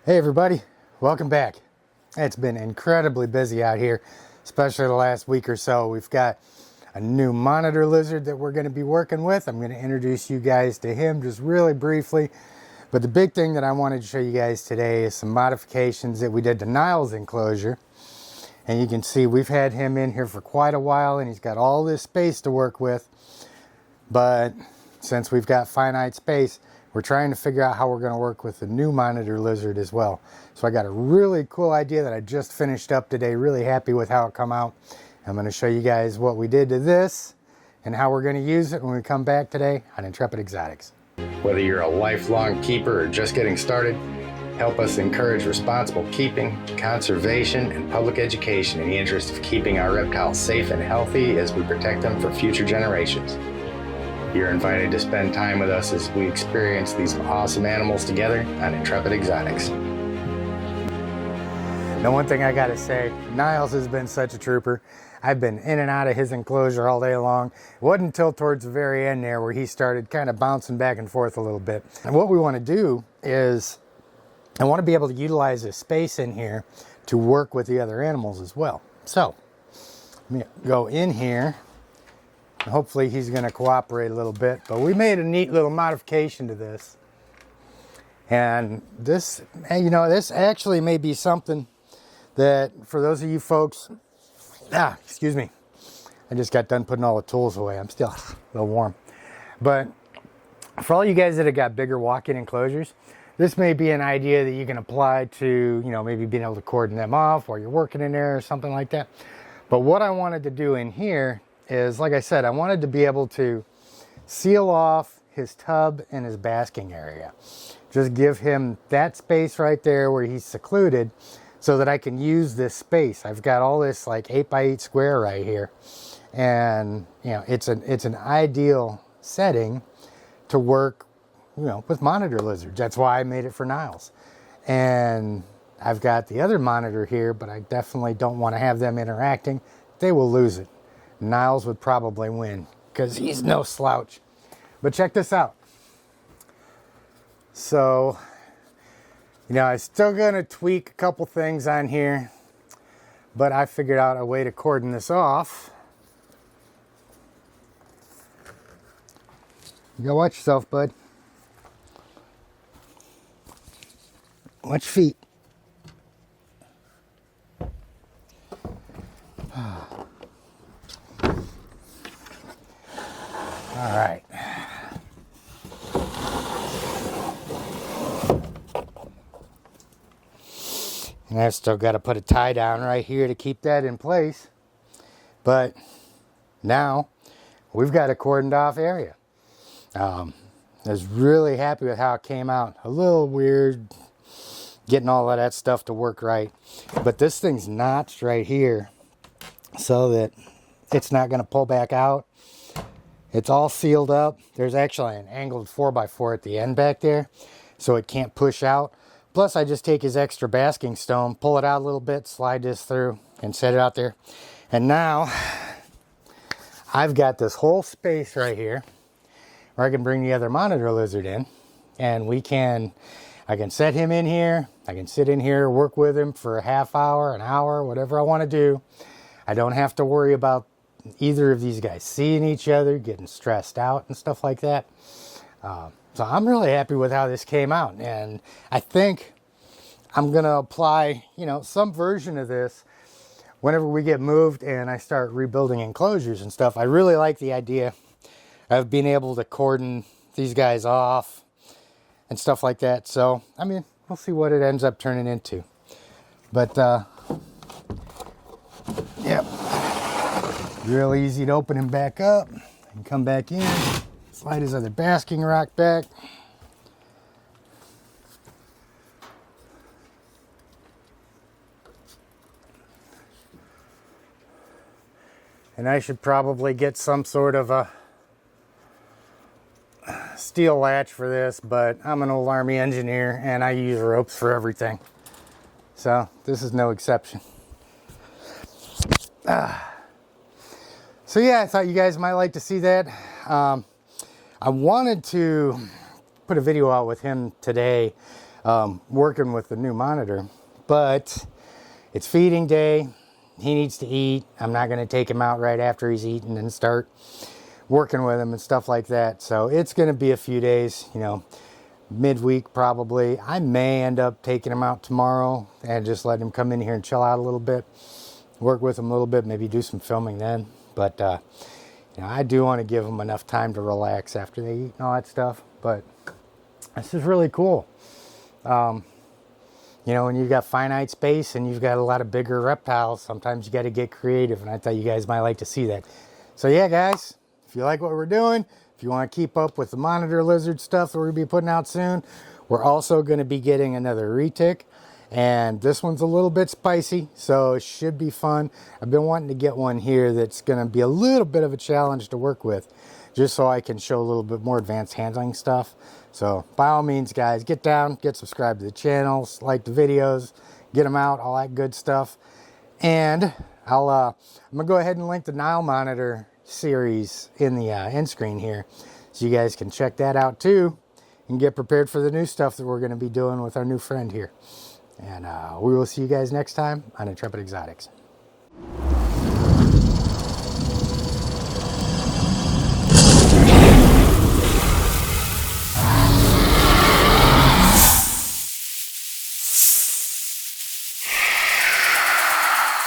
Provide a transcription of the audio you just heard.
Hey everybody, welcome back. It's been incredibly busy out here, especially the last week or so. We've got a new monitor lizard that we're going to be working with. I'm going to introduce you guys to him just really briefly. But the big thing that I wanted to show you guys today is some modifications that we did to Niles' enclosure. And you can see we've had him in here for quite a while and he's got all this space to work with. But since we've got finite space, we're trying to figure out how we're going to work with the new monitor lizard as well. So I got a really cool idea that I just finished up today. Really happy with how it come out. I'm going to show you guys what we did to this and how we're going to use it when we come back today on Intrepid Exotics. Whether you're a lifelong keeper or just getting started, help us encourage responsible keeping, conservation, and public education in the interest of keeping our reptiles safe and healthy as we protect them for future generations. You're invited to spend time with us as we experience these awesome animals together on Intrepid Exotics. Now, one thing I gotta say, Niles has been such a trooper. I've been in and out of his enclosure all day long. It wasn't until towards the very end there where he started kind of bouncing back and forth a little bit. And what we want to do is, I want to be able to utilize this space in here to work with the other animals as well. So, let me go in here. Hopefully he's going to cooperate a little bit, but we made a neat little modification to this. And this, this actually may be something that for those of you folks, excuse me, I just got done putting all the tools away. I'm still a little warm. But for all you guys that have got bigger walk-in enclosures, this may be an idea that you can apply to, maybe being able to cordon them off while you're working in there or something like that. But what I wanted to do in here is, like I said, I wanted to be able to seal off his tub and his basking area. Just give him that space right there where he's secluded so that I can use this space. I've got all this like 8x8 square right here. And, it's an ideal setting to work, with monitor lizards. That's why I made it for Niles. And I've got the other monitor here, but I definitely don't want to have them interacting. They will lose it. Niles would probably win because he's no slouch. But check this out. So, I'm still going to tweak a couple things on here, but I figured out a way to cordon this off. You gotta watch yourself, bud. Watch your feet. All right. And I've still got to put a tie down right here to keep that in place. But now we've got a cordoned off area. I was really happy with how it came out. A little weird getting all of that stuff to work right. But this thing's notched right here so that it's not going to pull back out. It's all sealed up. There's actually an angled 4x4 at the end back there, so it can't push out. Plus, I just take his extra basking stone, pull it out a little bit, slide this through, and set it out there. And now, I've got this whole space right here where I can bring the other monitor lizard in, and I can set him in here. I can sit in here, work with him for a half hour, an hour, whatever I want to do. I don't have to worry about either of these guys seeing each other, getting stressed out and stuff like that. So I'm really happy with how this came out. And I think I'm going to apply, some version of this whenever we get moved and I start rebuilding enclosures and stuff. I really like the idea of being able to cordon these guys off and stuff like that. So, we'll see what it ends up turning into. But, yeah. Real easy to open him back up and come back in. Slide his other basking rock back. And I should probably get some sort of a steel latch for this, but I'm an old Army engineer and I use ropes for everything. So this is no exception. So yeah, I thought you guys might like to see that. I wanted to put a video out with him today working with the new monitor. But it's feeding day. He needs to eat. I'm not going to take him out right after he's eaten and start working with him and stuff like that. So it's going to be a few days, you know, midweek probably. I may end up taking him out tomorrow and just let him come in here and chill out a little bit, work with him a little bit, maybe do some filming then. But you know, I do want to give them enough time to relax after they eat and all that stuff. But this is really cool. You know, when you've got finite space and you've got a lot of bigger reptiles, sometimes you got to get creative. And I thought you guys might like to see that. So yeah, guys, if you like what we're doing, if you want to keep up with the monitor lizard stuff that we're going to be putting out soon, we're also going to be getting another retic. And this one's a little bit spicy, so it should be fun. I've been wanting to get one here that's going to be a little bit of a challenge to work with, just so I can show a little bit more advanced handling stuff. So by all means, guys, get down, get subscribed to the channel, like the videos, get them out, all that good stuff. And I'm going to go ahead and link the Nile monitor series in the end screen here, so you guys can check that out too and get prepared for the new stuff that we're going to be doing with our new friend here. And we will see you guys next time on Intrepid Exotics.